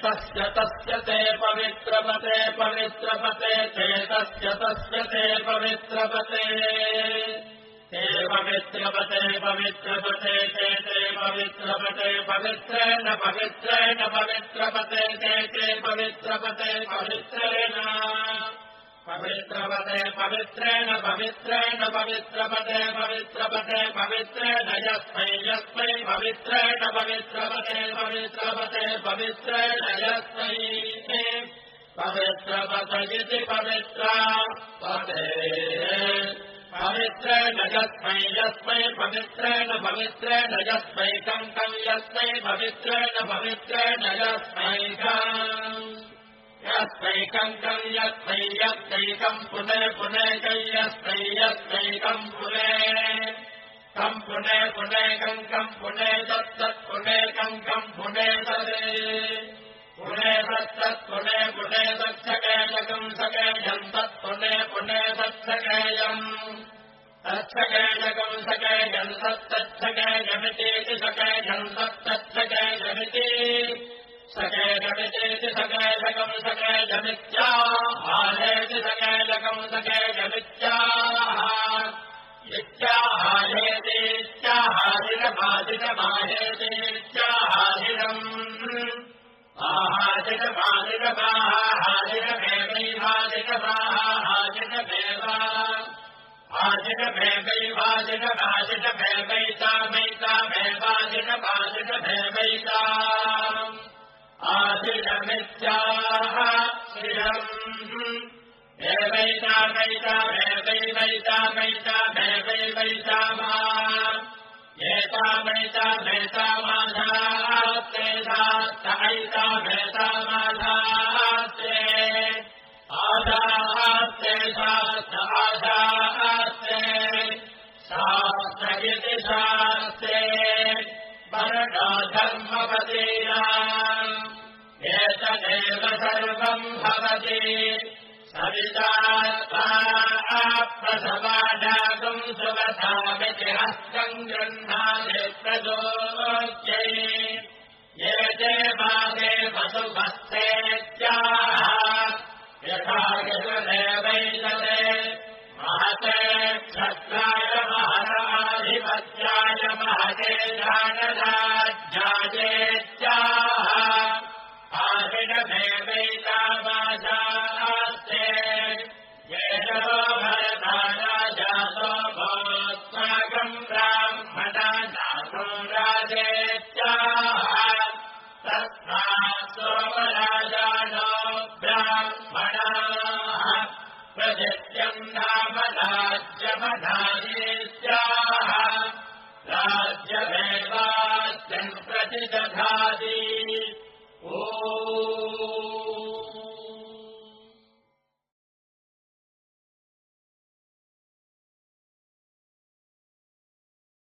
तस्य ते पवित्रपते पवित्रपते ते तस्य ते पवित्रपते ते पवित्रपते पवित्रपते ते पवित्रपते पवित्रेण पवित्रेण पवित्रपते ते पवित्रपते पवित्रेण पवित्रपते पवित्रेण पवित्रेण पवित्रपते पवित्रपते पवित्रेण यस्मै पवित्रेण पवित्रपते पवित्रपते पवित्रेण यस्मै पवित्रपते इति पवित्रा पते पवित्रेण यस्मै पवित्रेण पवित्रेण यस्मै कं यस्मै पवित्रेण पवित्रेण यस्मै यस्मैकं यस्मैकं पुने यस्मैकं पुने कं पुने तत्पुने कं पुने पुने तत्पुने तत्सकेयकं सकेयं तत्पुने तत्सकेयम् तत्सकेयकं सकेयं तत्तत्सकेयमिति सकेयं तत्तत्सकेयमिति सकेयमितेति सकेयकं सकेयमित्याहारेति सकेयकं सकेयमित्याह इत्याहारेतीत्याहारिरमादिरमाहेतीत्याहारिरम् आहारिरमादिरमाहारिरमेवैवादिरमाहारिरमेव आदिरमेवैवादिरमादिरमेवैतामेतामेवादिरमादिरमेवैता आदिरमित्याह श्रियम् एवैतामैतामेवैवैतामैतामेवैवैतामा एतामैतामेतामाधास्ते ऐतामेतामाधास्ते आधास्ते आधास्ते शास्त्र इति शास्त्रे वर्णो धर्मपतीनाम् एतदेव सर्वम् भवति सविता प्रसवाडागम् सुवधामिति हस्तम् गृह्णाति प्रदोच्यै एते मागे वसुभस्तेत्याह यथा यजुरेवैतते महते क्षत्राय महराधिपत्याय महते जानराज्यायेत्याह आदिरमेवैतामाजास्ते येषो भरताराजातो भोस्वागम् ब्राह्मणा जातो राजेत्याह तस्मात् सोमराजानो ब्राह्मणाः प्रदित्यम् नाम राज्यमधायेत्याह राज्यमेवास्यम् प्रतिदधाति